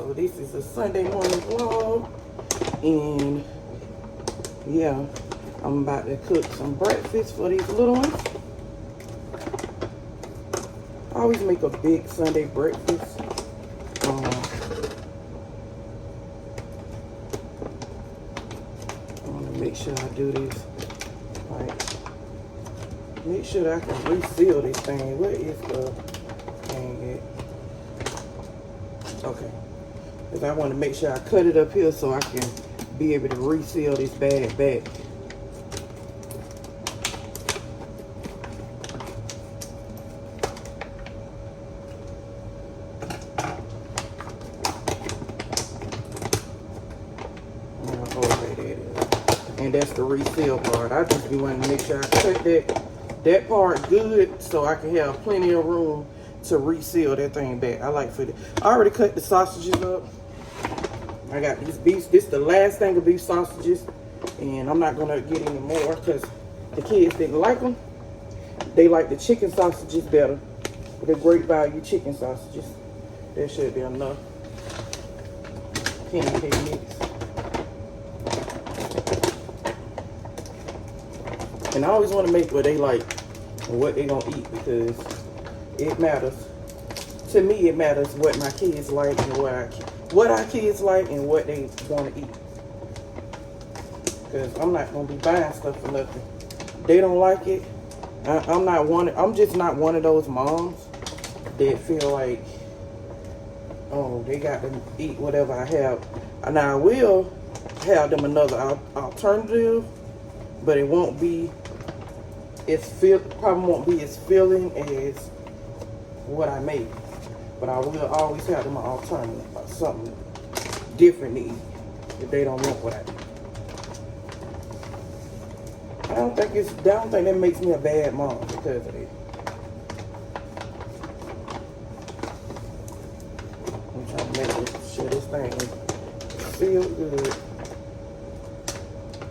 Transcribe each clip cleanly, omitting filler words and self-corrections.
So this is a Sunday morning vlog, and yeah, I'm about to cook some breakfast for these little ones. I always make a big Sunday breakfast. I want to make sure I do this right. Make sure that I can reseal this thing. What is the thing at? Okay. Because I want to make sure I cut it up here so I can be able to reseal this bag back. And that's the reseal part. I just be wanting to make sure I cut that part good so I can have plenty of room to reseal that thing back. I like for it. I already cut the sausages up. I got these beef. This is the last thing of beef sausages, and I'm not gonna get any more because the kids didn't like them. They like the chicken sausages better. The great value chicken sausages. That should be enough. Pancake mix. And I always want to make what they like and what they gonna eat, because it matters. To me, it matters what my kids like and what our kids like and what they want to eat. Because I'm not gonna be buying stuff for nothing. They don't like it. I'm just not one of those moms that feel like, oh, they got to eat whatever I have. And I will have them another alternative, but it won't be probably won't be as filling as what I make. But I will always have them an alternative or something different to eat if they don't want what I do. I don't think that makes me a bad mom because of it. I'm trying to make sure this thing is sealed good.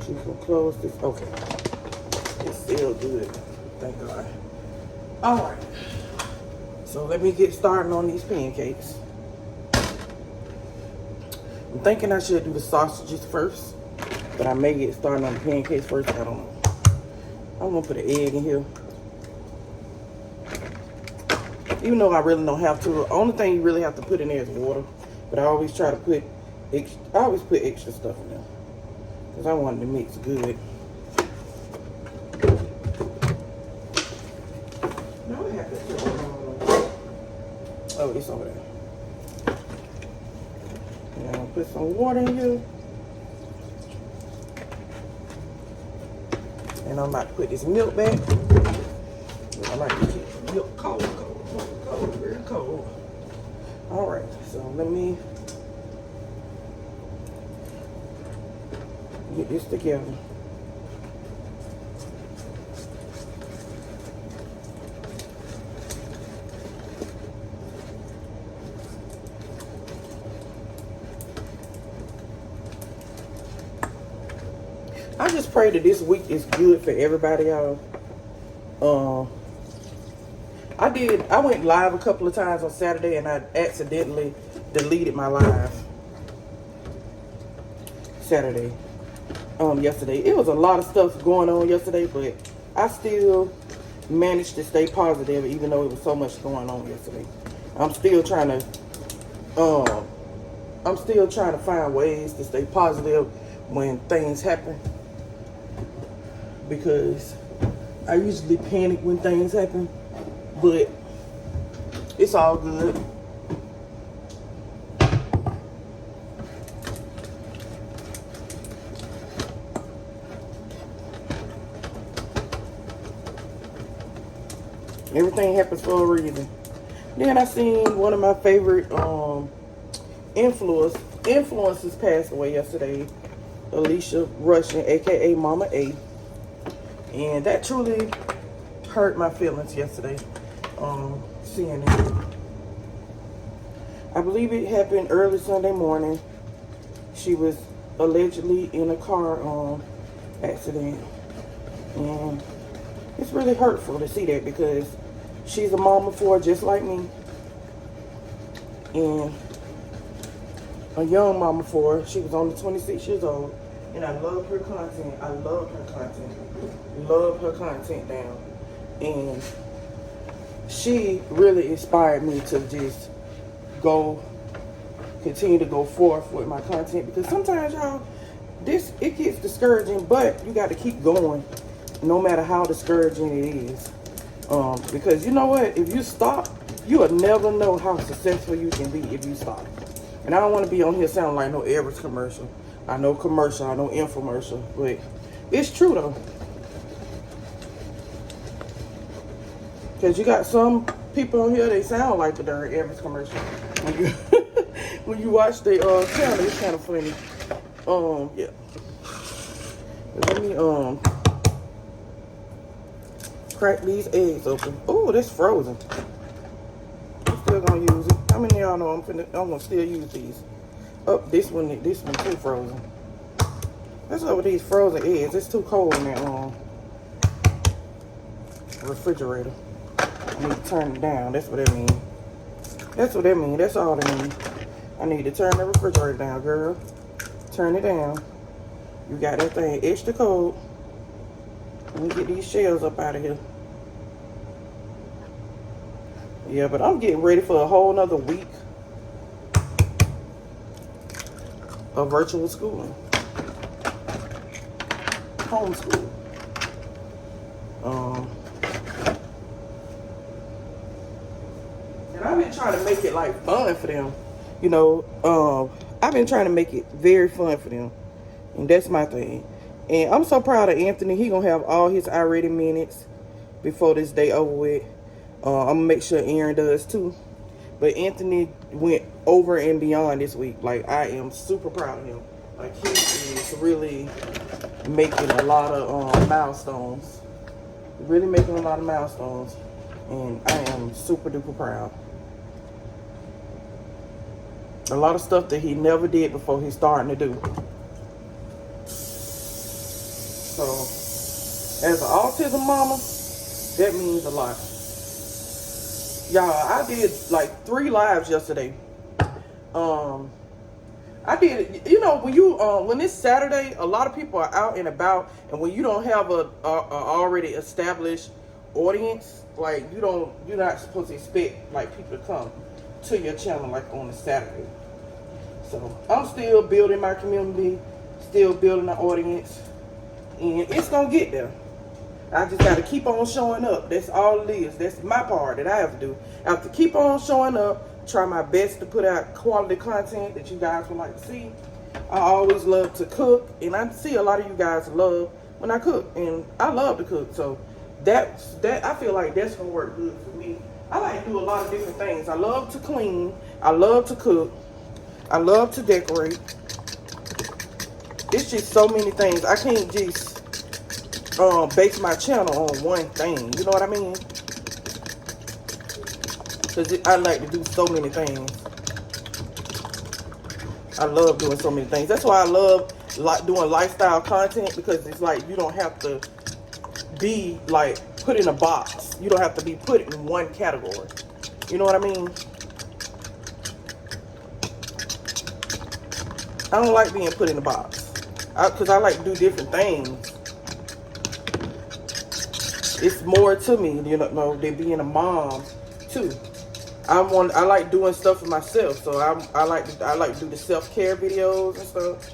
You can close this. Okay. It's still good. Thank God. Alright. So let me get started on these pancakes. I'm thinking I should do the sausages first, but I may get started on the pancakes first. I don't know. I'm going to put an egg in here. Even though I really don't have to. The only thing you really have to put in there is water. But I always try to put extra stuff in there, because I want it to mix good. Now we have to oh, it's over there. And I'm gonna put some water in here. And I'm about to put this milk back. I like to keep the milk cold, very cold. Alright, so let me get this together. I just pray that this week is good for everybody, y'all. I went live a couple of times on Saturday, and I accidentally deleted my live Saturday. Yesterday. It was a lot of stuff going on yesterday, but I still managed to stay positive even though it was so much going on yesterday. I'm still trying to find ways to stay positive when things happen, because I usually panic when things happen, but it's all good. Everything happens for a reason. Then I seen one of my favorite influencers passed away yesterday, Alicia Russian, aka Mama A. And that truly hurt my feelings yesterday, seeing it. I believe it happened early Sunday morning. She was allegedly in a car accident. And it's really hurtful to see that, because she's a mama for just like me. And a young mama for her. She was only 26 years old. And I love her content. I love her content. Love her content down. And she really inspired me to just continue to go forth with my content. Because sometimes, y'all, it gets discouraging, but you got to keep going no matter how discouraging it is. Because you know what? If you stop, you will never know how successful you can be if you stop. And I don't want to be on here sounding like no average commercial. I know commercial, I know infomercial, but it's true though. Because you got some people on here, they sound like the darn average commercial. When you watch the channel, it's kind of funny. Yeah. Let me crack these eggs open. Oh, that's frozen. I'm still gonna use it. How many of y'all know I'm gonna still use these? Oh, this one too frozen. What's up with these frozen eggs? It's too cold in that refrigerator. I need to turn it down. That's what that means. That's what that means. That's all that means. I need to turn the refrigerator down, girl. Turn it down. You got that thing extra cold. Let me get these shells up out of here. Yeah, but I'm getting ready for a whole nother week of virtual schooling. Homeschool. And I've been trying to make it like fun for them. You know, I've been trying to make it very fun for them. And that's my thing. And I'm so proud of Anthony. He gonna have all his iReady minutes before this day over with. I'm gonna make sure Aaron does too. But Anthony went over and beyond this week. Like, I am super proud of him. Like, he is really making a lot of milestones. Really making a lot of milestones. And I am super duper proud. A lot of stuff that he never did before he's starting to do. So, as an autism mama, that means a lot. Y'all, I did like 3 lives yesterday. I did, you know, when it's Saturday, a lot of people are out and about, and when you don't have a already established audience, like you're not supposed to expect like people to come to your channel like on a Saturday. So I'm still building my community, still building the audience, and it's gonna get there. I just gotta keep on showing up. That's all it is. That's my part that I have to do. I have to keep on showing up, try my best to put out quality content that you guys would like to see. I always love to cook, and I see a lot of you guys love when I cook, and I love to cook. So that I feel like that's gonna work good for me. I like to do a lot of different things. I love to clean. I love to cook. I love to decorate. It's just so many things. I can't just base my channel on one thing. You know what I mean? Because I like to do so many things. I love doing so many things. That's why I love doing lifestyle content, because it's like you don't have to be like put in a box. You don't have to be put in one category. You know what I mean? I don't like being put in a box. Because I like to do different things. It's more to me, you know, than being a mom too. I like doing stuff for myself. So I like to do the self-care videos and stuff.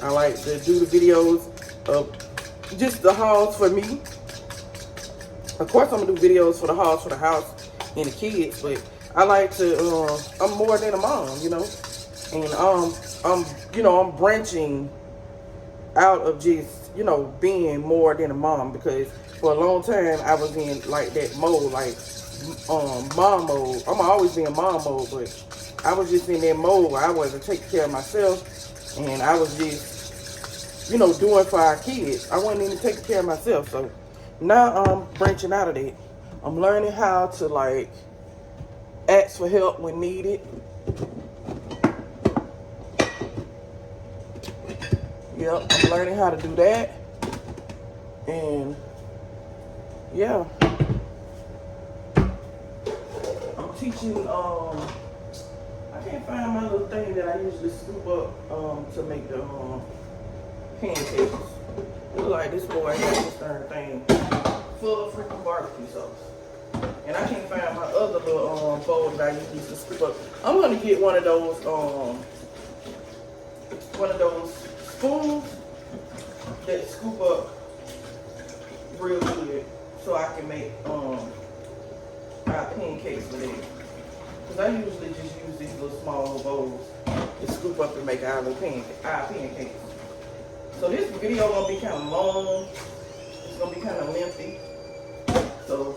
I like to do the videos of just the hauls for me. Of course, I'm gonna do videos for the hauls for the house and the kids, but I like to. I'm more than a mom, you know, and I'm branching out of just, you know, being more than a mom, because for a long time I was in like that mode, like mom mode. I'm always being mom mode, but I was just in that mode where I wasn't taking care of myself, and I was just, you know, doing for our kids. I wasn't even taking care of myself. So now I'm branching out of that. I'm learning how to like ask for help when needed. Yep, I'm learning how to do that. And yeah, I'm teaching I can't find my little thing that I usually scoop up to make the pancakes. Look like this boy has this darn thing full of freaking barbecue sauce. And I can't find my other little bowl that I usually to scoop up. I'm gonna get one of those spoons that scoop up real good so I can make our pancakes with it. Because I usually just use these little small little bowls to scoop up and make our little pancakes. So this video gonna be kind of long. It's gonna be kind of lengthy. So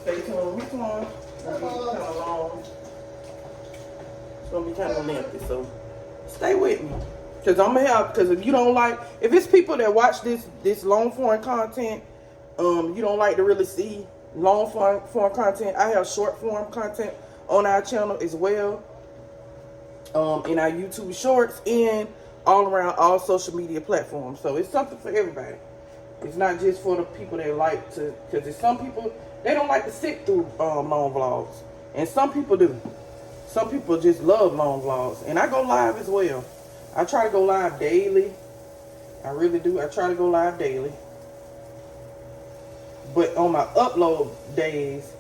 stay tuned. Which one? It's gonna be kind of long. It's gonna be kind of lengthy. So stay with me. Because I'm gonna have, because if you don't like, if it's people that watch this long form content, you don't like to really see long form content. I have short form content on our channel as well, in our YouTube shorts and all around all social media platforms. So it's something for everybody. It's not just for the people that like to, because there's some people, they don't like to sit through long vlogs, and some people do. Some people just love long vlogs, and I go live as well. I try to go live daily. I really do. I try to go live daily. But on my upload days,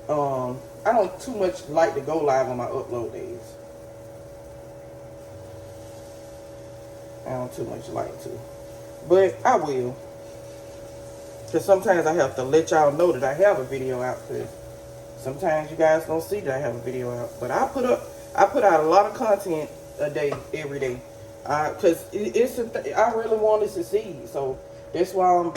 I don't too much like to go live on my upload days. I don't too much like to. But I will. Because sometimes I have to let y'all know that I have a video out. Because sometimes you guys don't see that I have a video out. But I put out a lot of content a day, every day. Because I really want to succeed. So that's why I'm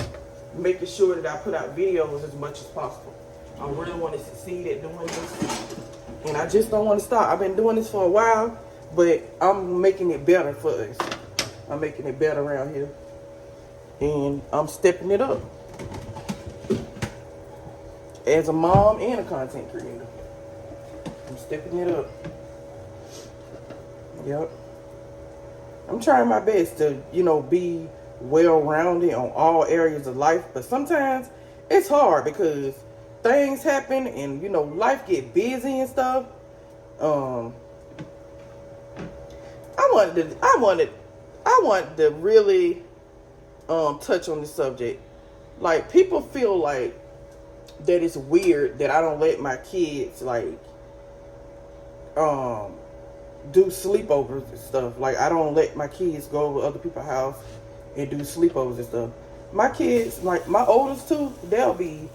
making sure that I put out videos as much as possible. I really want to succeed at doing this. And I just don't want to stop. I've been doing this for a while, but I'm making it better for us. I'm making it better around here. And I'm stepping it up. As a mom and a content creator. I'm stepping it up. Yep. I'm trying my best to, be well-rounded on all areas of life. But sometimes it's hard because things happen and, life get busy and stuff. I want to really touch on this subject. Like, people feel like that it's weird that I don't let my kids do sleepovers and stuff. Like, I don't let my kids go over other people's house and do sleepovers and stuff. My kids, like my oldest two, they'll be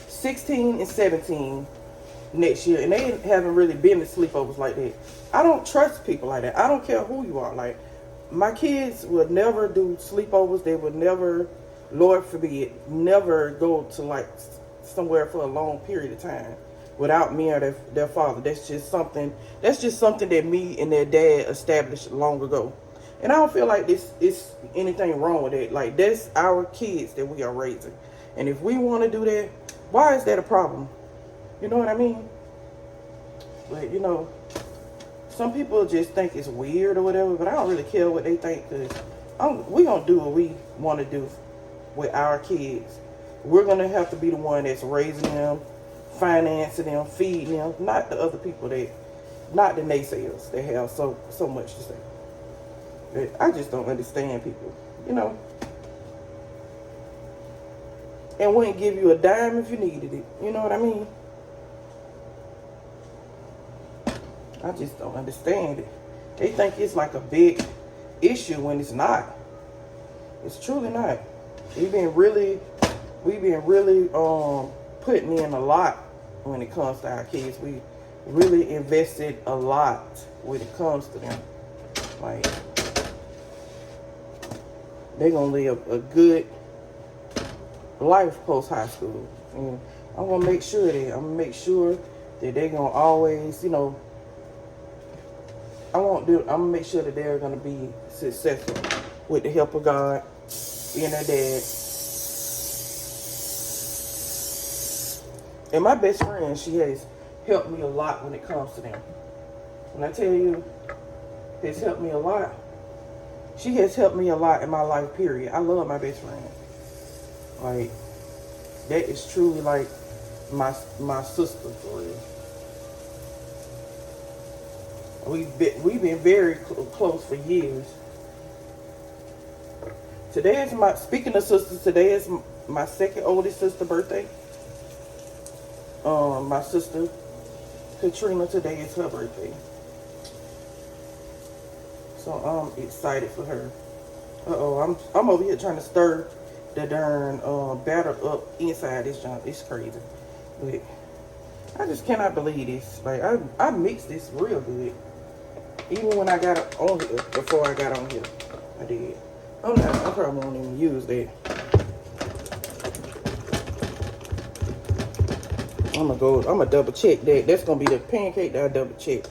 16 and 17 next year, and they haven't really been to sleepovers like that. I don't trust people like that. I don't care who you are. Like, my kids would never do sleepovers. They would never, Lord forbid, never go to somewhere for a long period of time without me or their father. That's just something that me and their dad established long ago. And I don't feel like this is anything wrong with it. Like, that's our kids that we are raising. And if we want to do that, why is that a problem? You know what I mean? But, some people just think it's weird or whatever, but I don't really care what they think, because we're going to do what we want to do with our kids. We're going to have to be the one that's raising them, financing them, feeding them, not the other people not the naysayers that have so much to say. But I just don't understand people, and wouldn't give you a dime if you needed it. You know what I mean? I just don't understand it. They think it's like a big issue when it's not. It's truly not. We've been really putting in a lot when it comes to our kids. We really invested a lot when it comes to them. Like, they're gonna live a good life post high school, and I'm gonna make sure that they're gonna always, I'm gonna make sure that they're gonna be successful with the help of God and their dad. And my best friend, she has helped me a lot when it comes to them. When I tell you, it's helped me a lot. She has helped me a lot in my life, period. I love my best friend. Like, that is truly like my sister for real. We've been very close for years. Today is speaking of sisters, today is my second oldest sister birthday. My sister Katrina, today is her birthday. So I'm excited for her. I'm over here trying to stir the darn batter up inside this junk. It's crazy. But I just cannot believe this. Like I mixed this real good. Even when I got on here, before I got on here, I did. I probably won't even use that. I'm gonna double check that. That's gonna be the pancake that I double check.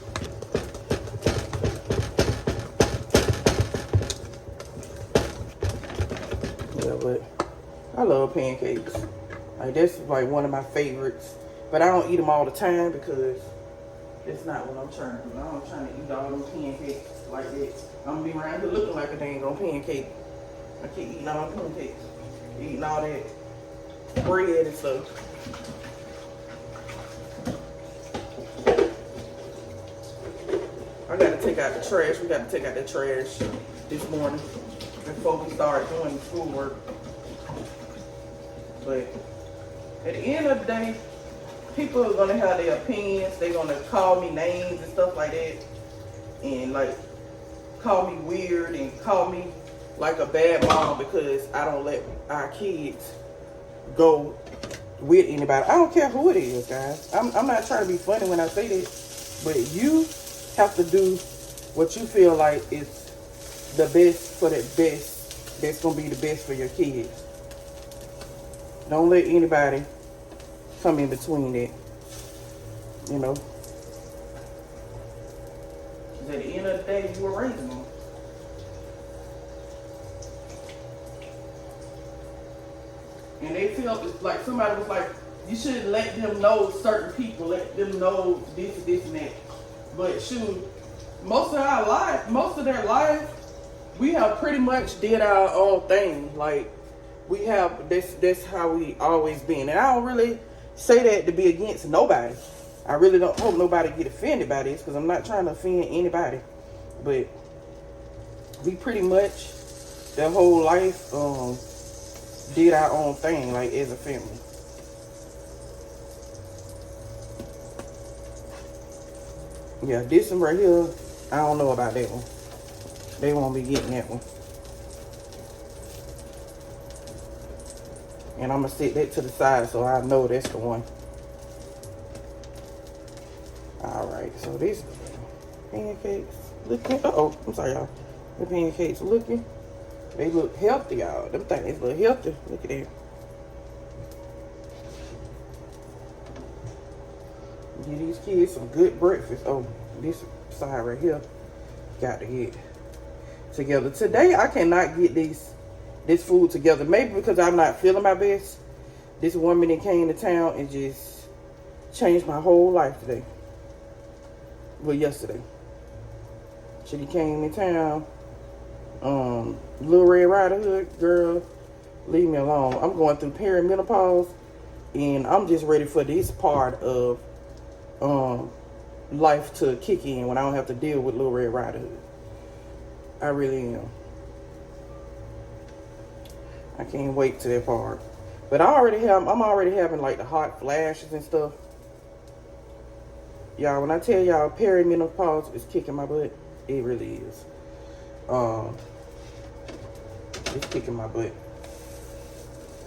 Yeah, but I love pancakes. Like that's like one of my favorites. But I don't eat them all the time because that's not what I'm trying to do. I'm trying to eat all them pancakes like that. I'm gonna be around here looking like a dang on pancake. I keep eating all the pancakes, eating all that bread and stuff. I gotta take out the trash. We gotta take out the trash this morning before we start doing schoolwork. But at the end of the day, people are gonna have their opinions. They're gonna call me names and stuff like that, and like call me weird and call me like a bad mom because I don't let our kids go with anybody. I don't care who it is, guys. I'm not trying to be funny when I say this, but you have to do what you feel like is the best for the best. That's gonna be the best for your kids. Don't let anybody come in between that. You know. 'Cause at the end of the day, you were raising them. And they feel like somebody was like, you shouldn't let them know certain people, let them know this, and that. But shoot, most of their life, we have pretty much did our own thing. Like we have that's how we always been. And I don't really say that to be against nobody. I really don't hope nobody get offended by this because I'm not trying to offend anybody. But we pretty much their whole life did our own thing, like as a family. Yeah, this one right here, I don't know about that one. They won't be getting that one. And I'm gonna set that to the side so I know that's the one. Alright, so these pancakes looking, I'm sorry y'all. The pancakes looking, they look healthy, y'all. Them things look healthy. Look at that. Give these kids some good breakfast. Oh, this side right here got to get together. Today, I cannot get this food together. Maybe because I'm not feeling my best. This woman that came to town and just changed my whole life today. Well, yesterday. She came in town. Little Red Riding Hood, girl, leave me alone. I'm going through perimenopause, and I'm just ready for this part of life to kick in when I don't have to deal with Little Red Riding Hood. I really am. I can't wait to that part. But I'm already having like the hot flashes and stuff. Y'all, when I tell y'all perimenopause is kicking my butt, it really is. It's kicking my butt.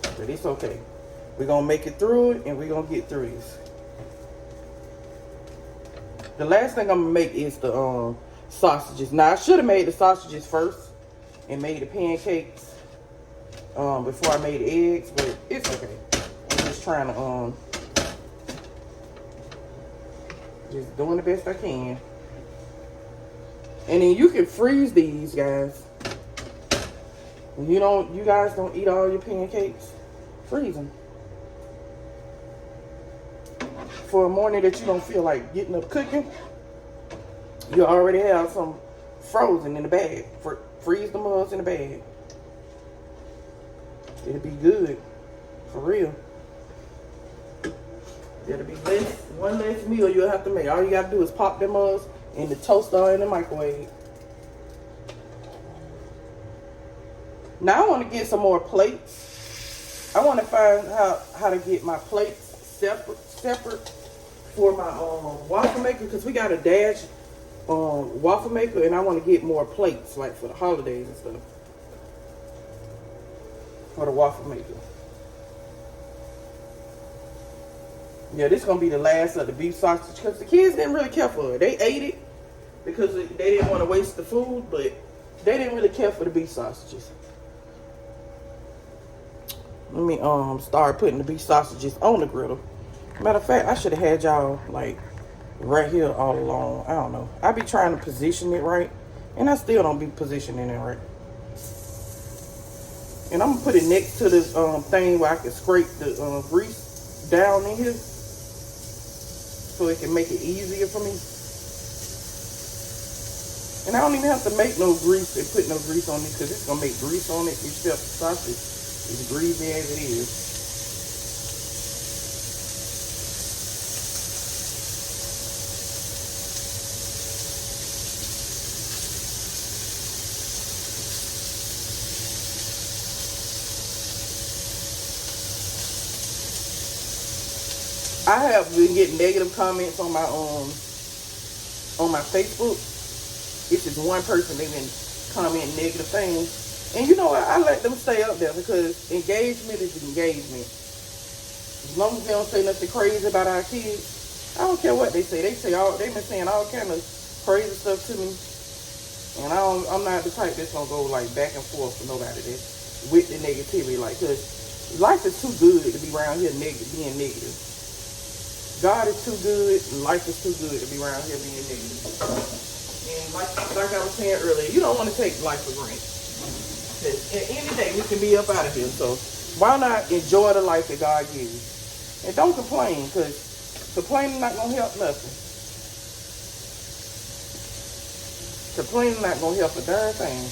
But it's okay. We're gonna make it through it, and we're gonna get through this. The last thing I'm gonna make is the sausages. Now I should have made the sausages first and made the pancakes before I made the eggs, but it's okay. I'm just trying to just doing the best I can. And then you can freeze these, guys. When you guys don't eat all your pancakes, freeze them. For a morning that you don't feel like getting up cooking, you already have some frozen in the bag. Freeze the mugs in the bag. It'll be good, for real. It'll be one less meal you'll have to make. All you gotta do is pop them mugs, in the toaster or in the microwave. Now I want to get some more plates. I want to find how to get my plates separate for my waffle maker, because we got a dash waffle maker, and I want to get more plates like for the holidays and stuff for the waffle maker. Yeah, this is gonna be the last of the beef sausage, because the kids didn't really care for it. They ate it because they didn't want to waste the food, but they didn't really care for the beef sausages. Let me start putting the beef sausages on the griddle. Matter of fact, I should have had y'all like right here all along. I don't know. I be trying to position it right, and I still don't be positioning it right. And I'm gonna put it next to this thing where I can scrape the grease down in here, so it can make it easier for me. And I don't even have to make no grease and put no grease on it, because it's gonna make grease on it. Except the sausage is greasy as it is. I have been getting negative comments on my Facebook. It's just one person, they've been commenting negative things. And you know what? I let them stay up there, because engagement is engagement. As long as they don't say nothing crazy about our kids, I don't care what they say. They've been saying all kind of crazy stuff to me. And I'm not the type that's gonna go like back and forth with nobody that's with the negativity. Like, cause life is too good to be around here being negative. God is too good, life is too good to be around here being negative. And like I was saying earlier, you don't want to take life for granted. Because at any day, we can be up out of here. So why not enjoy the life that God gives you? And don't complain, because complaining not going to help nothing. Complaining not going to help a darn thing.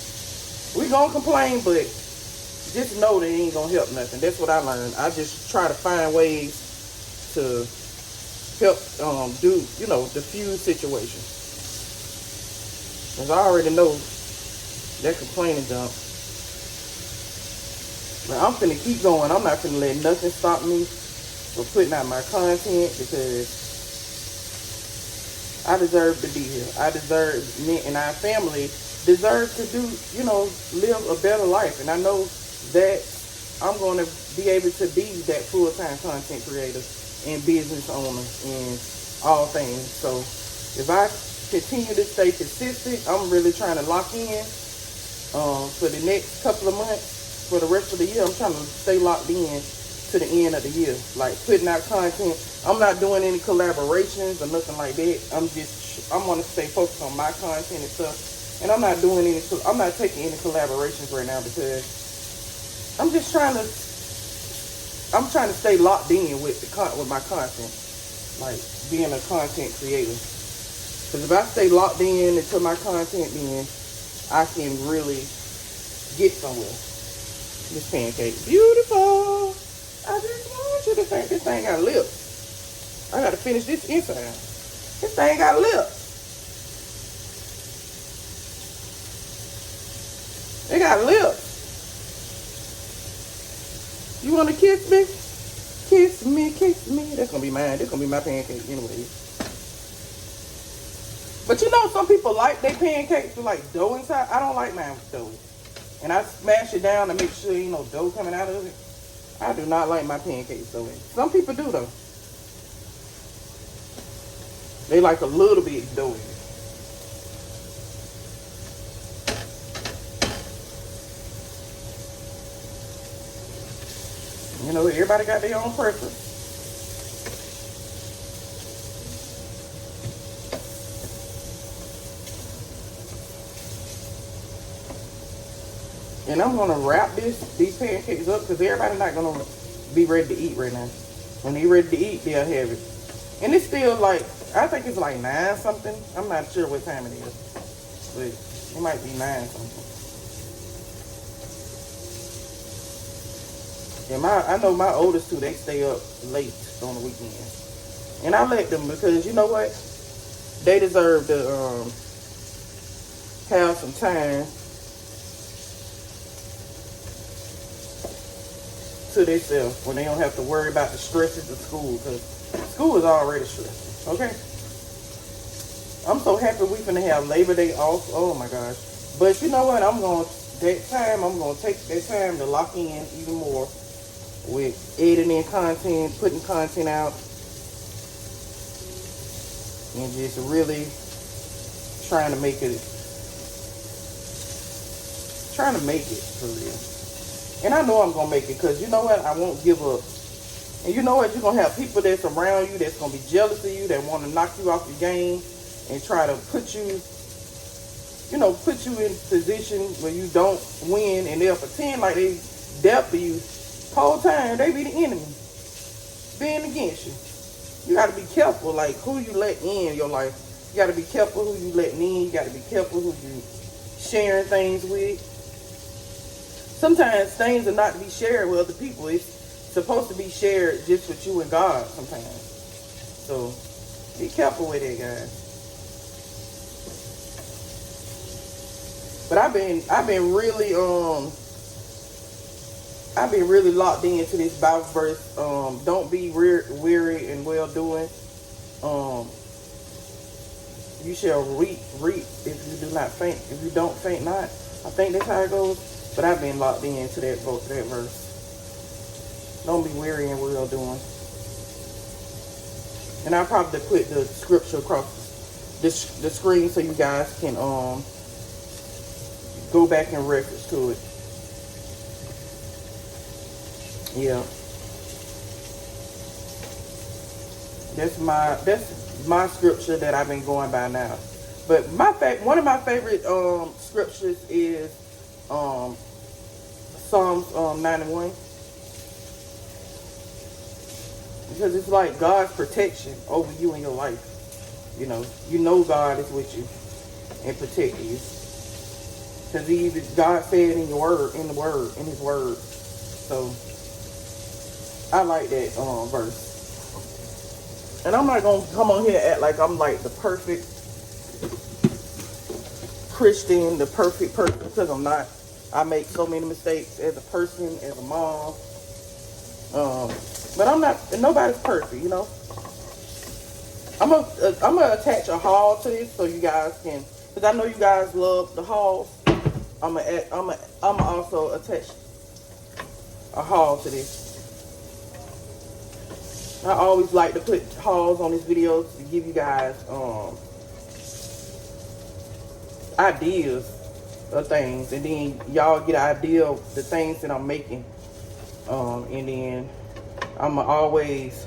We going to complain, but just know that it ain't going to help nothing. That's what I learned. I just try to find ways to help diffuse situations. Because I already know that complaining dump. But I'm finna keep going. I'm not finna let nothing stop me from putting out my content, because I deserve to be here. Me and our family deserve to live a better life. And I know that I'm going to be able to be that full-time content creator and business owner and all things. So if I continue to stay consistent, I'm really trying to lock in for the next couple of months, for the rest of the year. I'm trying to stay locked in to the end of the year, like putting out content. I'm not doing any collaborations or nothing like that. I'm gonna stay focused on my content and stuff, and I'm not taking any collaborations right now, because I'm trying to stay locked in with my content, like being a content creator. Because if I stay locked in into my content, then I can really get somewhere. This pancake, beautiful. I just want you to think this thing got lips. I gotta finish this inside. This thing got lips. It got lips. You wanna kiss me? Kiss me, kiss me. That's gonna be mine. That's gonna be my pancake anyway. But you know, some people like their pancakes with like dough inside. I don't like mine with dough. And I smash it down to make sure ain't no dough coming out of it. I do not like my pancakes dough. Some people do though. They like a little bit dough in it. You know, everybody got their own preference. And I'm gonna wrap these pancakes up, because everybody's not gonna be ready to eat right now. When they're ready to eat, they'll have it. And it's still like, I think it's like 9 something. I'm not sure what time it is, but it might be 9 something. And I know my oldest two, they stay up late on the weekends. And I let them, because you know what? they deserve to have some time to themselves when they don't have to worry about the stresses of school, because school is already stressful. Okay, I'm so happy we finna have Labor Day off. Oh my gosh. But you know what, I'm gonna take that time to lock in even more with editing content, putting content out, and just really trying to make it for real. And I know I'm gonna make it, because you know what, I won't give up. And you know what, you're gonna have people that's around you that's gonna be jealous of you, that want to knock you off your game and try to put you in position where you don't win, and they'll pretend like they there for you. Whole time they be the enemy, being against you. You got to be careful, like, who you let in your life. You got to be careful who you letting in. You got to be careful who you sharing things with. Sometimes things are not to be shared with other people. It's supposed to be shared just with you and God sometimes. So be careful with it, guys. But I've been really locked into this Bible verse. Don't be weary in well doing. You shall reap if you do not faint. If you don't faint not. I think that's how it goes. But I've been locked into that verse. Don't be weary in well doing. And I'll probably put the scripture across the screen so you guys can go back and reference to it. Yeah. That's my scripture that I've been going by now. But one of my favorite scriptures is Psalms 91. Because it's like God's protection over you and your life. You know God is with you and protecting you. Because God said in His word. So I like that verse. And I'm not going to come on here and act like I'm like the perfect Christian, the perfect person, because I'm not. I make so many mistakes as a person, as a mom. But I'm not, nobody's perfect, I'm gonna attach a haul to this so you guys can, because I know you guys love the hauls. I'm gonna also attach a haul to this. I always like to put hauls on these videos to give you guys ideas of things, and then y'all get an idea of the things that I'm making, and then I'm gonna always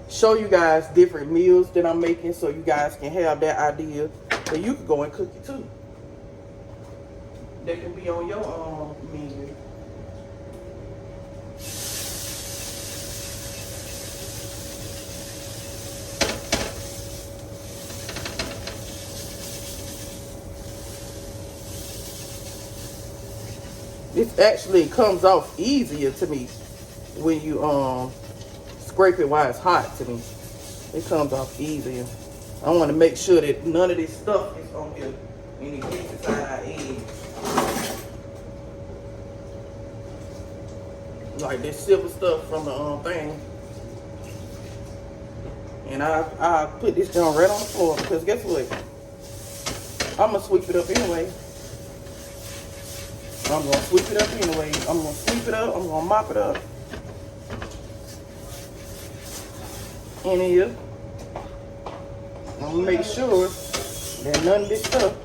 show you guys different meals that I'm making so you guys can have that idea, so you can go and cook it too. That can be on your menu. This actually comes off easier to me when you scrape it while it's hot to me. It comes off easier. I want to make sure that none of this stuff is on here when it gets inside our egg. Like this silver stuff from the thing. And I put this down right on the floor, because guess what? I'm going to sweep it up anyway. I'm going to sweep it up anyway. I'm going to sweep it up. I'm going to mop it up. In here. I'm going to make sure that none of this stuff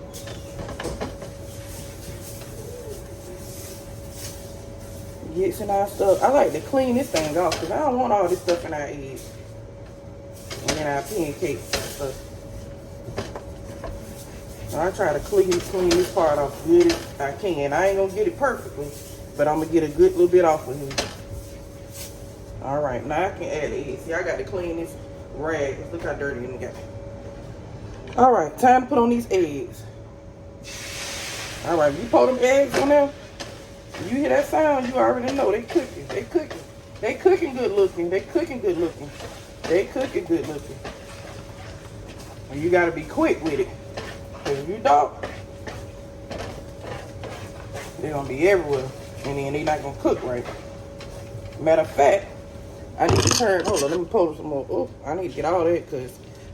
gets in our stuff. I like to clean this thing off, because I don't want all this stuff in our eggs and in our pancakes and stuff. So I try to clean this part off good as I can. I ain't gonna get it perfectly, but I'm gonna get a good little bit off of here. All right, now I can add the eggs. See, I got to clean this rag. Look how dirty it got. All right, time to put on these eggs. All right, you pour them eggs on there. You hear that sound? You already know they cooking. They cooking. They cooking good looking. They cooking good looking. They cooking good looking. And you gotta be quick with it. Because if you don't, they're gonna be everywhere. And then they're not gonna cook right. Matter of fact, I need to turn, hold on, let me pull some more. Oh, I need to get all that because,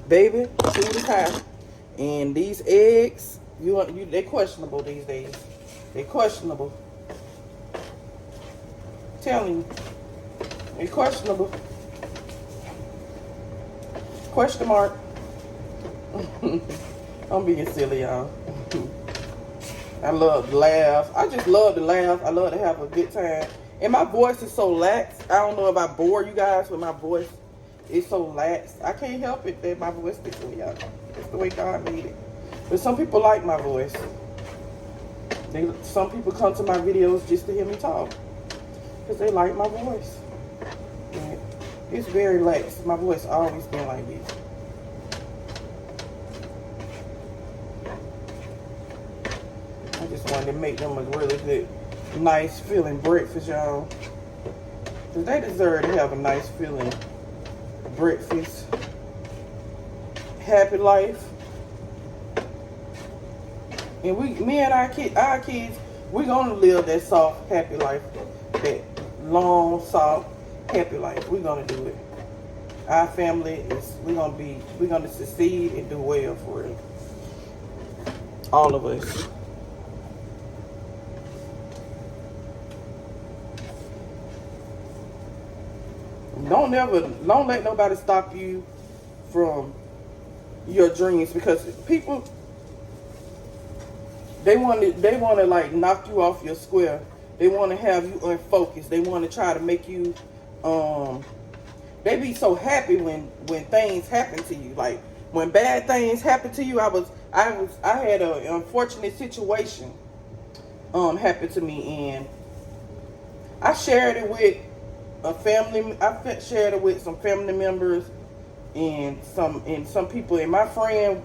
baby, food is high. And these eggs, they're questionable these days. They're questionable. Telling you, they're questionable. Question mark. I'm being silly, y'all. I love to laugh. I just love to laugh. I love to have a good time. And my voice is so lax. I don't know if I bore you guys with my voice. It's so lax. I can't help it that my voice is way out. It's the way God made it. But some people like my voice. Some people come to my videos just to hear me talk. Because they like my voice. And it's very lax. My voice always been like this. I just wanted to make them a really good, nice feeling breakfast, y'all. Because they deserve to have a nice feeling breakfast. Happy life. And me and our kids, we're gonna live that soft, happy life. That long, soft, happy life. We're gonna do it. Our family we're gonna succeed and do well for it. All of us. Don't let nobody stop you from your dreams, because people, they want to like knock you off your square. They want to have you unfocused. They want to try to make you they be so happy when things happen to you. Like when bad things happen to you, I had an unfortunate situation happen to me, and I shared it with I shared it with some family members and some people. And my friend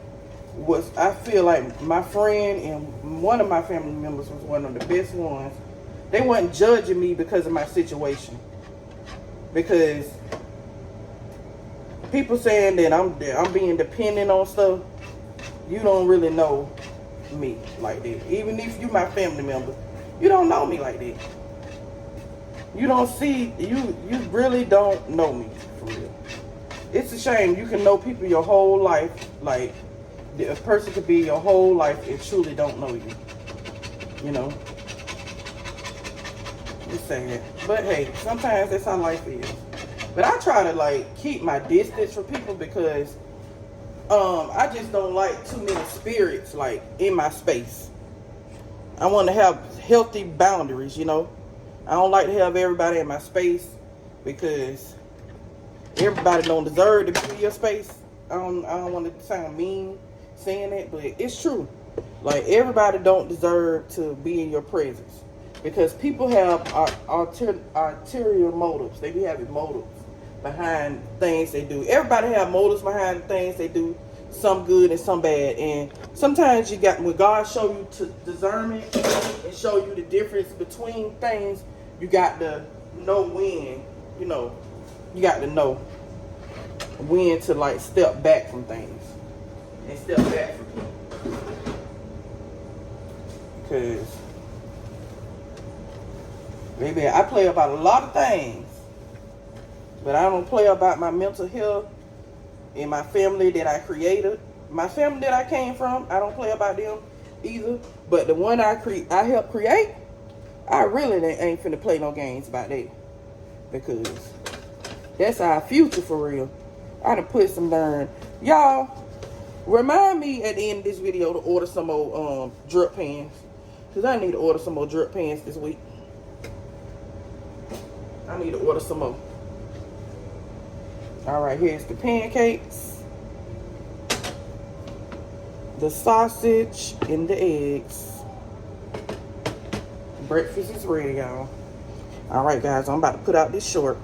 I feel like my friend and one of my family members was one of the best ones. They weren't judging me because of my situation. Because people saying that I'm being dependent on stuff, you don't really know me like that. Even if you my family member, you don't know me like that. You don't see, you really don't know me for real. It's a shame. You can know people your whole life, like a person could be your whole life and truly don't know you. You know? Just saying that. But hey, sometimes that's how life is. But I try to like keep my distance from people because I just don't like too many spirits like in my space. I want to have healthy boundaries, you know? I don't like to have everybody in my space because everybody don't deserve to be in your space. I don't want to sound mean saying that, but it's true. Like everybody don't deserve to be in your presence because people have ulterior motives. They be having motives behind things they do. Everybody have motives behind things they do. Some good and some bad. And sometimes when God show you to discernment and show you the difference between things, you got to know when, you got to know when to like step back from things and step back from people. Because maybe I play about a lot of things, but I don't play about my mental health and my family that I created. My family that I came from, I don't play about them either. But the one I helped create, I really ain't finna play no games about that. Because that's our future for real. I done put some darn... Y'all, remind me at the end of this video to order some more drip pans. Because I need to order some more drip pans this week. I need to order some more. Alright, here's the pancakes, the sausage, and the eggs. Breakfast is ready, y'all. Alright, guys, I'm about to put out this short.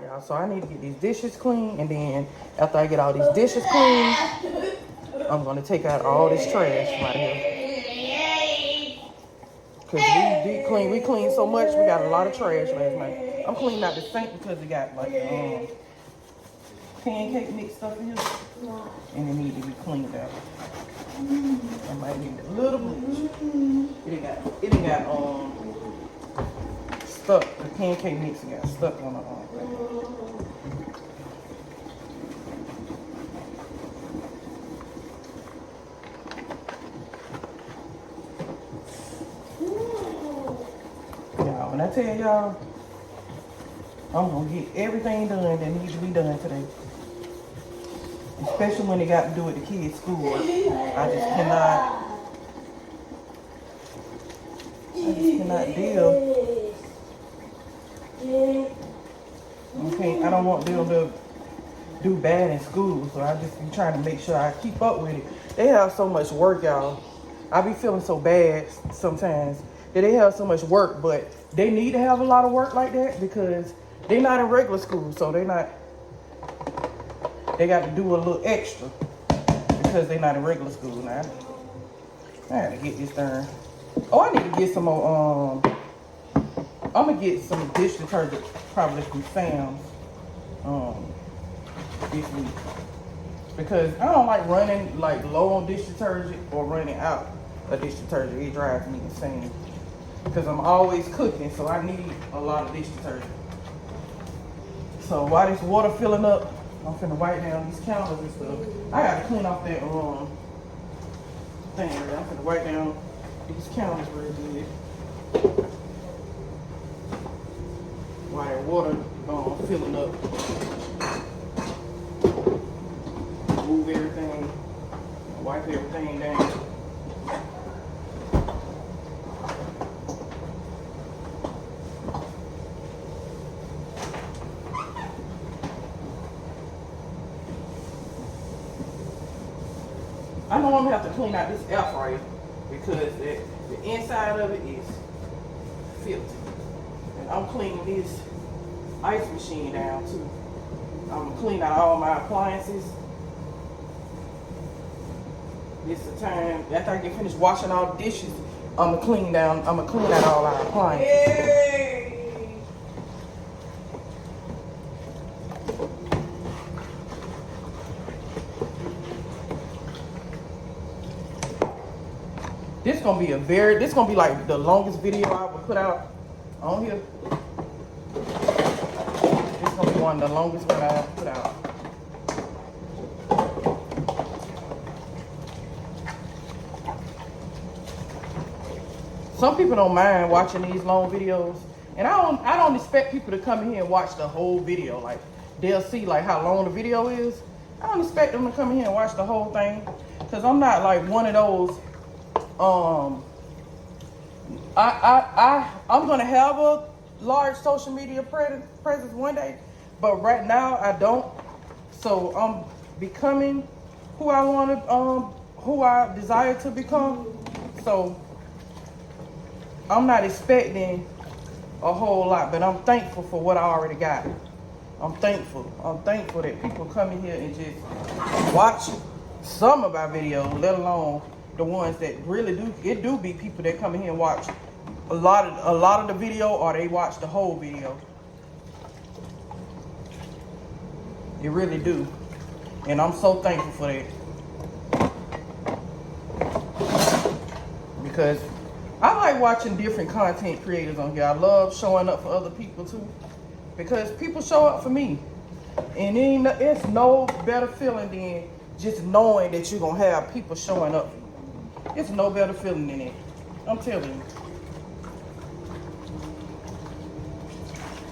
y'all. So I need to get these dishes clean, and then after I get all these dishes clean, I'm gonna take out all this trash right here. Cause we cleaned so much, we got a lot of trash last night. I'm cleaning out the sink because it got like pancake mix stuff in here, and it need to be cleaned out. I might need a little bleach. It got stuck. The pancake mix got stuck on the thing. Y'all, when I tell y'all, I'm gonna get everything done that needs to be done today. Especially when it got to do with the kids' school. I just cannot deal. Okay, I don't want them to do bad in school, so I just be trying to make sure I keep up with it. They have so much work, y'all. I be feeling so bad sometimes that they have so much work, but they need to have a lot of work like that because they're not in regular school, so they got to do a little extra because they're not in regular school now. I had to get this done. Oh, I need to get some more, I'm gonna get some dish detergent probably from Sam's this week. Because I don't like running like low on dish detergent or running out of dish detergent. It drives me insane. Because I'm always cooking, so I need a lot of dish detergent. So while this water filling up, I'm finna wipe down these counters and stuff. I gotta clean off that thing. I'm finna wipe down these counters real good. While that water filling up. Move everything, wipe everything down. I know I'm gonna have to clean out this air fryer because the inside of it is filthy. And I'm cleaning this ice machine down too. I'm gonna clean out all my appliances. This is the time after I get finished washing all the dishes, I'm gonna clean out all our appliances. Yay! This gonna be like the longest video I will put out on here. This gonna be one of the longest one I put out. Some people don't mind watching these long videos, and I don't expect people to come in here and watch the whole video. Like they'll see like how long the video is. I don't expect them to come in here and watch the whole thing, cause I'm not like one of those. I'm gonna have a large social media presence one day, but right now I don't. So I'm becoming who I want to, who I desire to become. So I'm not expecting a whole lot, but I'm thankful for what I already got. I'm thankful that people come in here and just watch some of our videos, let alone the ones that really do. It do be people that come in here and watch a lot of the video, or they watch the whole video. It really do, and I'm so thankful for that, because I like watching different content creators on here. I love showing up for other people too, because people show up for me, and it's no better feeling than just knowing that you're gonna have people showing up. It's no better feeling than it. I'm telling you.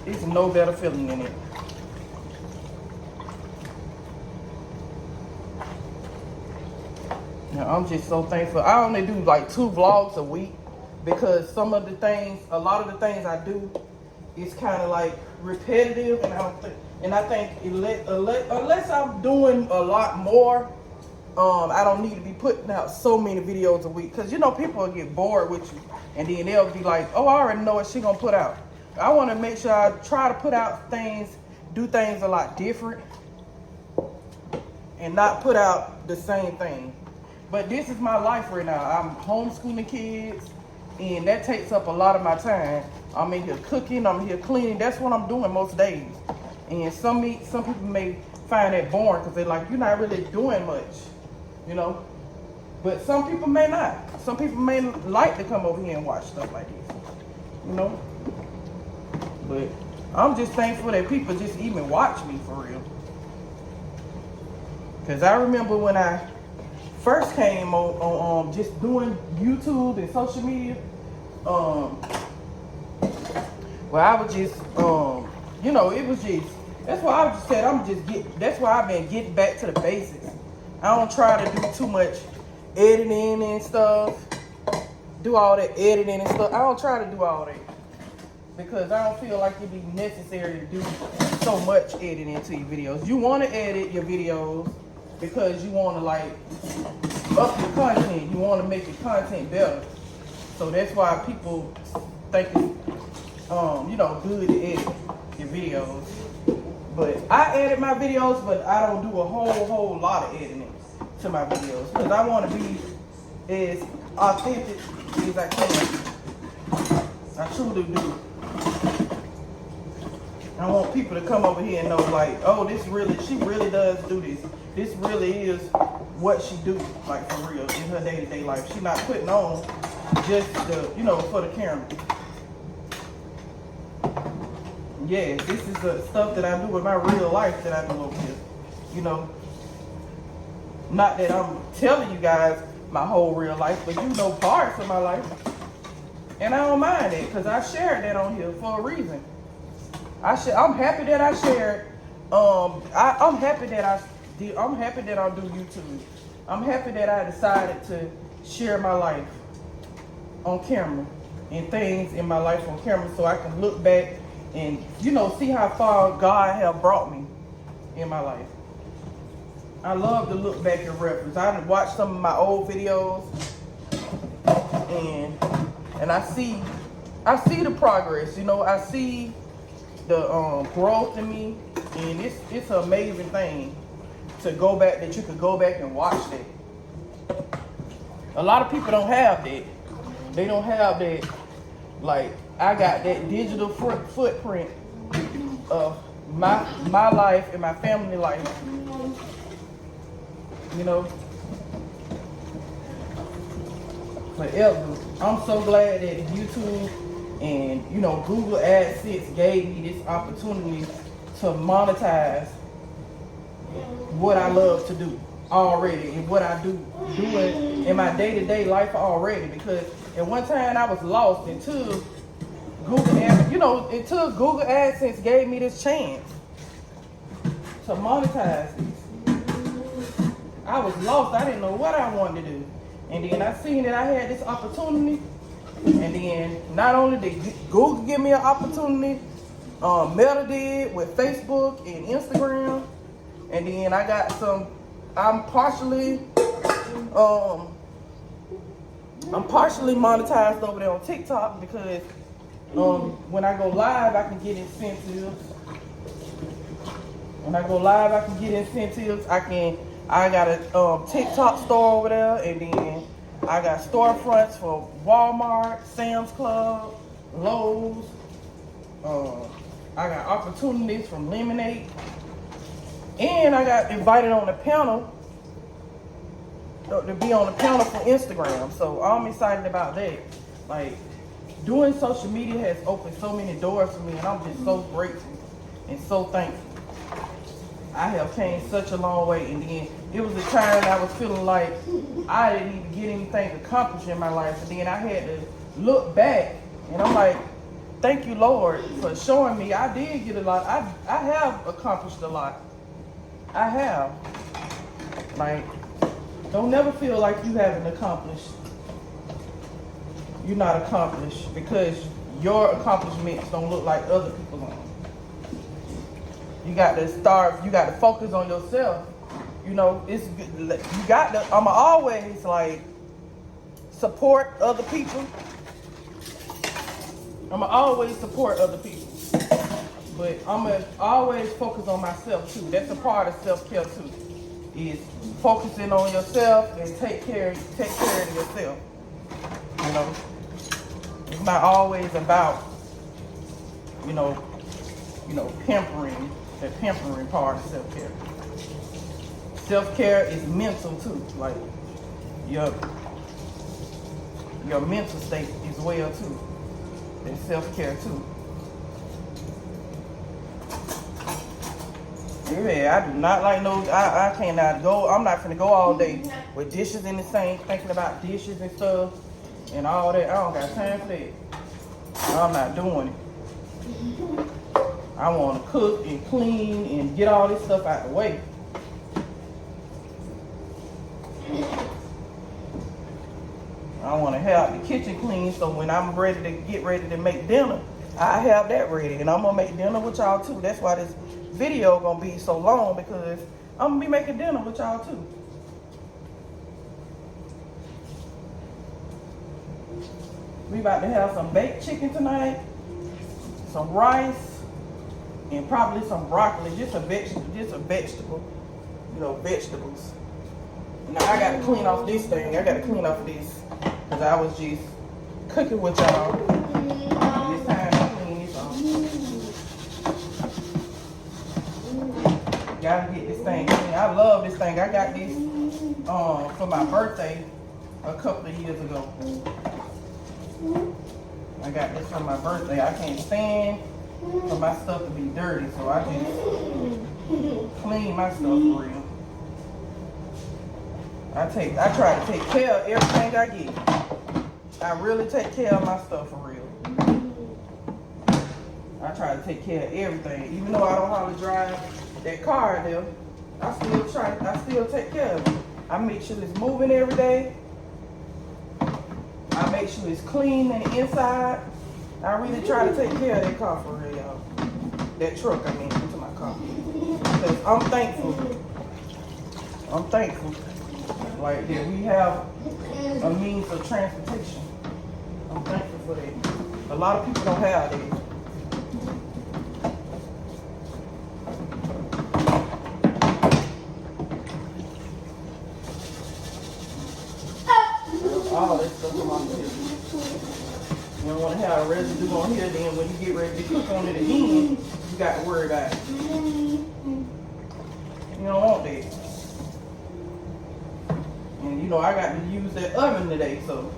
It's no better feeling than it. Now, I'm just so thankful. I only do like 2 vlogs a week because a lot of the things I do is kind of like repetitive, and I think unless I'm doing a lot more, I don't need to be putting out so many videos a week, because you know people will get bored with you, and then they'll be like, oh, I already know what she's gonna put out. I want to make sure I try to put out things do things a lot different and not put out the same thing. But this is my life right now. I'm homeschooling kids, and that takes up a lot of my time. I'm in here cooking, I'm here cleaning. That's what I'm doing most days. And some people may find that boring because they're like, you're not really doing much, you know. But some people may not. Some people may like to come over here and watch stuff like this, you know. But I'm just thankful that people just even watch me for real. Because I remember when I first came on just doing YouTube and social media, where I was just, you know, it was just, that's why I just said, that's why I've been getting back to the basics. I don't try to do too much editing and stuff, do all that editing and stuff. I don't try to do all that because I don't feel like it'd be necessary to do so much editing to your videos. You want to edit your videos because you want to like up your content. You want to make your content better. So that's why people think it's, you know, good to edit your videos. But I edit my videos, but I don't do a whole lot of editing to my videos because I want to be as authentic as I can. I truly do. I want people to come over here and know, like, oh, she really does do this. This really is what she do, like, for real, in her day-to-day life. She's not putting on just the, you know, for the camera. Yeah, this is the stuff that I do with my real life that I do over here, you know. Not that I'm telling you guys my whole real life, but you know parts of my life. And I don't mind it, because I shared that on here for a reason. I'm happy that I shared. I'm happy that I do YouTube. I'm happy that I decided to share my life on camera and things in my life on camera so I can look back and, you know, see how far God has brought me in my life. I love to look back and reference. I watched some of my old videos and I see the progress, you know. I see the growth in me, and it's an amazing thing to go back, that you could go back and watch that. A lot of people don't have that. They don't have that. Like, I got that digital footprint of my life and my family life, you know, forever. I'm so glad that YouTube and, you know, Google AdSense gave me this opportunity to monetize what I love to do already and what I do in my day-to-day life already. Because at one time I was lost until Google AdSense gave me this chance to monetize this. I was lost. I didn't know what I wanted to do. And then I seen that I had this opportunity. And then not only did Google give me an opportunity, Meta did with Facebook and Instagram. And then I got I'm partially monetized over there on TikTok because when I go live, I can get incentives. When I go live, I can get incentives. I got a TikTok store over there, and then I got storefronts for Walmart, Sam's Club, Lowe's. I got opportunities from Lemonade. And I got invited on the panel, to be on the panel for Instagram. So I'm excited about that. Like, doing social media has opened so many doors for me, and I'm just so grateful and so thankful. I have came such a long way, and then it was a time I was feeling like I didn't even get anything accomplished in my life, and then I had to look back, and I'm like, thank you, Lord, for showing me I did get a lot. I have accomplished a lot. I have. Like, don't never feel like you haven't accomplished. You're not accomplished because your accomplishments don't look like other people's own. You got to focus on yourself. You know, it's good. I'ma always like support other people. I'ma always support other people. But I'm going to always focus on myself too. That's a part of self-care too. Is focusing on yourself and take care of yourself. You know, it's not always about, pampering, the pampering part of self-care. Self-care is mental too. Like your mental state is well too. It's self-care too. Yeah, I do not like no, I cannot go, I'm not finna go all day with dishes in the sink, thinking about dishes and stuff and all that. I don't got time for that. I'm not doing it. I want to cook and clean and get all this stuff out the way. I want to have the kitchen clean so when I'm ready to make dinner, I have that ready. And I'm going to make dinner with y'all too. That's why this video going to be so long, because I'm going to be making dinner with y'all too. We about to have some baked chicken tonight, some rice, and probably some broccoli, just a vegetable, vegetables. Now I got to clean off this thing. I got to clean off this because I was just cooking with y'all. It's time to clean this off. Gotta get this thing clean. I love this thing. I got this for my birthday a couple of years ago. I got this for my birthday. I can't stand for my stuff to be dirty, so I just clean my stuff for real. I try to take care of everything I get. I really take care of my stuff for real. I try to take care of everything. Even though I don't hardly drive that car there, I still take care of it. I make sure it's moving every day. I make sure it's clean on the inside. I really try to take care of that car for real, y'all. That truck, into my car. Because I'm thankful. Like that we have a means of transportation. I'm thankful for that. A lot of people don't have that. All that stuff on my plate. You don't want to have a residue on here, then when you get ready to cook on it again, you got to worry about it. You don't want that. And I got to use that oven today, so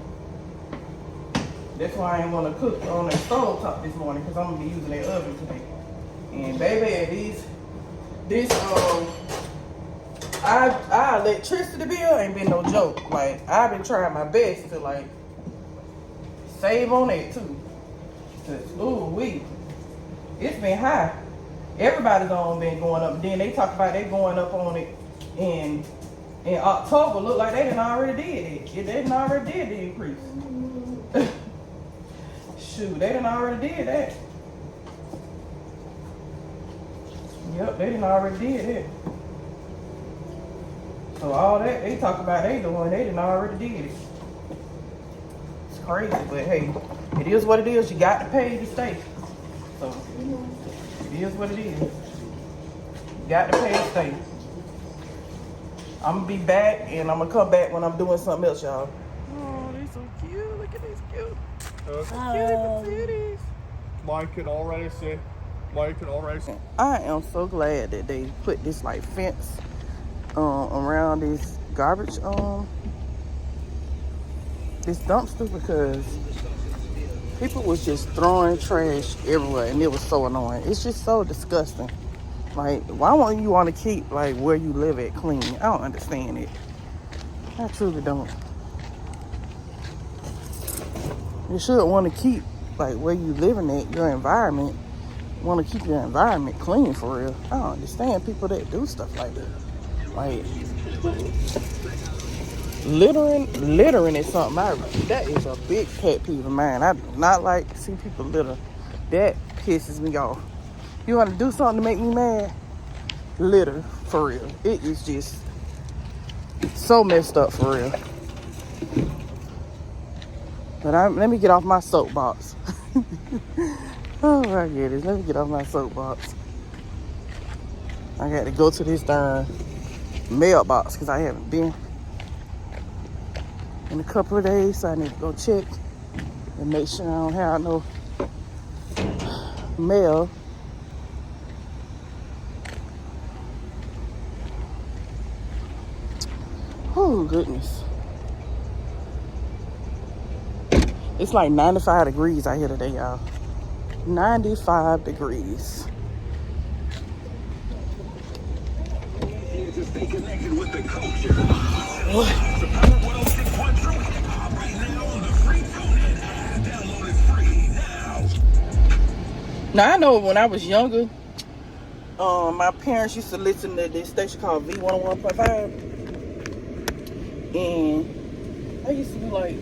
that's why I ain't want to cook on that stove top this morning, because I'm going to be using that oven today. And baby, this our electricity bill ain't been no joke. Like, I've been trying my best to like save on that too. It's been high. Everybody's on been going up. Then they talk about they going up on it in October. Look like they done already did it. They done already did the increase. Shoot, they done already did that. Yep, they done already did it. So all that they talk about they doing, they done already did it. It's crazy, but hey, it is what it is. You got to pay to stay. So it is what it is. You got to pay to stay. I'm gonna be back, and I'm gonna come back when I'm doing something else, y'all. Oh, they're so cute. Look at these cute. Cuties. Mike can already see. I am so glad that they put this like fence around this garbage this dumpster, because people was just throwing trash everywhere and it was so annoying. It's just so disgusting. Like, why won't you want to keep like where you live at clean? I don't understand it. I truly don't. You should want to keep like where you living at, your environment. Want to keep your environment clean for real. I don't understand people that do stuff like that. Like, littering is something that is a big pet peeve of mine. I do not like to see people litter. That pisses me off. You want to do something to make me mad? Litter, for real. It is just so messed up for real. But let me get off my soapbox. Oh my goodness, let me get off my soapbox. I got to go to this darn mailbox because I haven't been in a couple of days, so I need to go check and make sure I don't have no mail. Oh goodness. It's like 95 degrees out here today, y'all. 95 degrees. Stay connected with the culture. Now I know when I was younger, my parents used to listen to this station called V101.5, and I used to be like,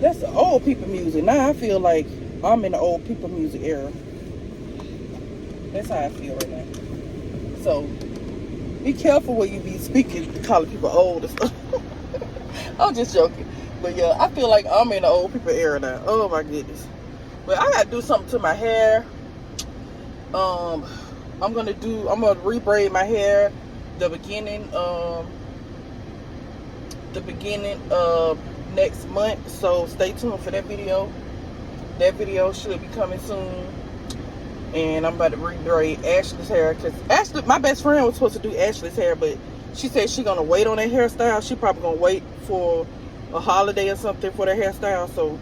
that's the old people music. Now I feel like I'm in the old people music era. That's how I feel right now. So be careful when you be speaking, calling people old and stuff. I'm just joking. But yeah, I feel like I'm in the old people era now. Oh my goodness. But I gotta do something to my hair. I'm gonna rebraid my hair the beginning of next month. So stay tuned for that video. That video should be coming soon. And I'm about to rebraid Ashley's hair, because Ashley, my best friend, was supposed to do Ashley's hair, but she said she's gonna wait on that hairstyle. She probably gonna wait for a holiday or something for that hairstyle. So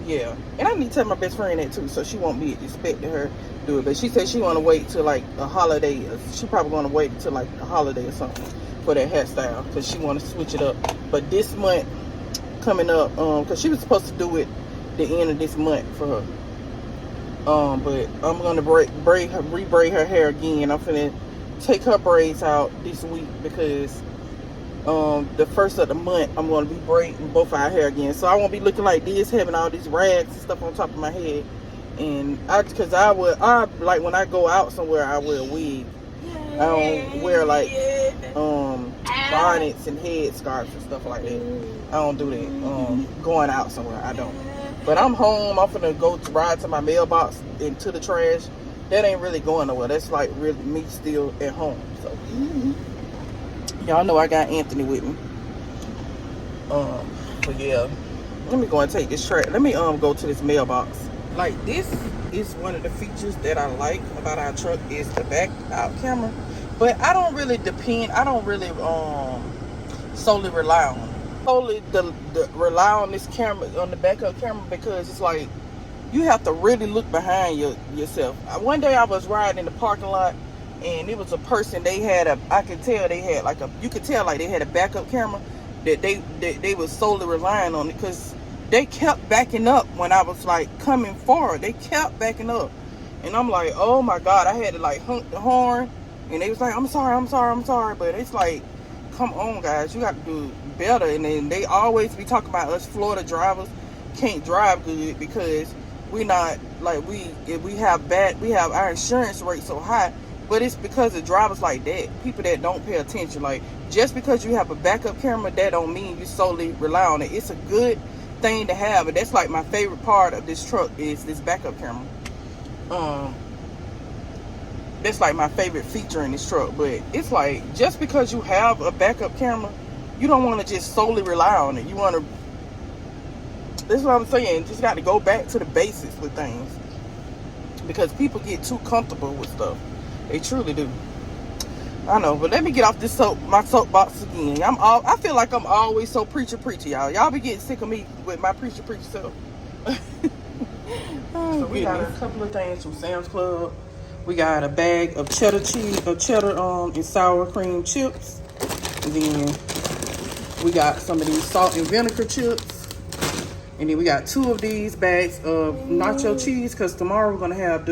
yeah, and I need to tell my best friend that too, so she won't be expecting her to do it. But she said she want to wait till like a holiday. She probably going to wait till like a holiday or something for that hairstyle, because she want to switch it up. But this month coming up, because she was supposed to do it the end of this month for her. But I'm gonna rebraid her hair again. I'm finna take her braids out this week, because the first of the month I'm gonna be braiding both our hair again, so I won't be looking like this, having all these rags and stuff on top of my head. And I like when I go out somewhere, I wear a wig. I don't wear like bonnets and head scarves and stuff like that. I don't do that. Going out somewhere, I don't. But I'm home. I'm finna go ride to my mailbox and to the trash. That ain't really going nowhere. That's like really me still at home. So y'all know I got Anthony with me. But yeah, let me go and take this trash. Let me go to this mailbox. Like, this is one of the features that I like about our truck, is the back out camera. But I don't really solely rely on it. Rely on this camera, on the backup camera, because it's like you have to really look behind yourself. One day I was riding in the parking lot, and it was a person. I could tell they had like you could tell like they had a backup camera that they was solely relying on it, because they kept backing up when I was like coming forward. They kept backing up, and I'm like, oh my God, I had to like honk the horn, and they was like, I'm sorry. But it's like, come on guys, you got to do better. And then they always be talking about us Florida drivers can't drive good because we not like we have our insurance rate so high. But it's because of drivers like that, people that don't pay attention. Like, just because you have a backup camera, that don't mean you solely rely on it. It's a good thing to have, and that's like my favorite part of this truck, is this backup camera. That's like my favorite feature in this truck. But it's like, just because you have a backup camera, you don't want to just solely rely on it. You want to, that's what I'm saying, just got to go back to the basics with things, because people get too comfortable with stuff. They truly do. I know, but let me get off this my soapbox again. I feel like I'm always so preacher, y'all. Y'all be getting sick of me with my preacher self. So we got a couple of things from Sam's Club. We got a bag of cheddar and sour cream chips. And then we got some of these salt and vinegar chips. And then we got 2 of these bags of nacho cheese, because tomorrow we're gonna have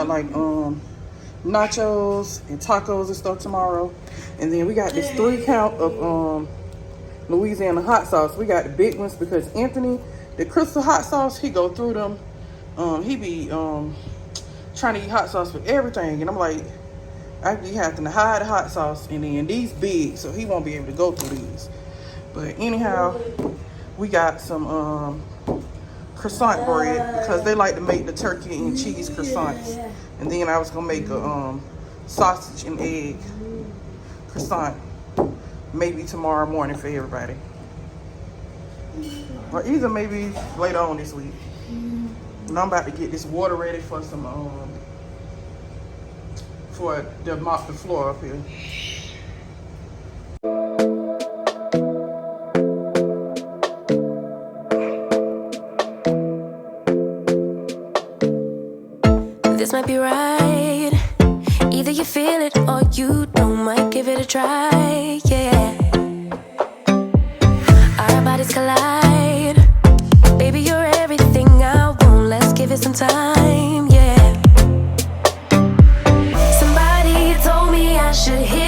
like nachos and tacos and stuff tomorrow. And then we got this 3 count of Louisiana hot sauce. We got the big ones because Anthony, the crystal hot sauce, he go through them. He be trying to eat hot sauce with everything, and I'm like, I be having to hide the hot sauce. And then these big, so he won't be able to go through these. But anyhow, we got some croissant bread because they like to make the turkey and cheese croissants. And then I was gonna make a sausage and egg croissant maybe tomorrow morning for everybody. Or either maybe later on this week. And I'm about to get this water ready for some for the mop the floor up here. This might be right. Either you feel it or you don't. Might give it a try, yeah. Our bodies collide. Baby, you're everything I want. Let's give it some time, yeah. Somebody told me I should hit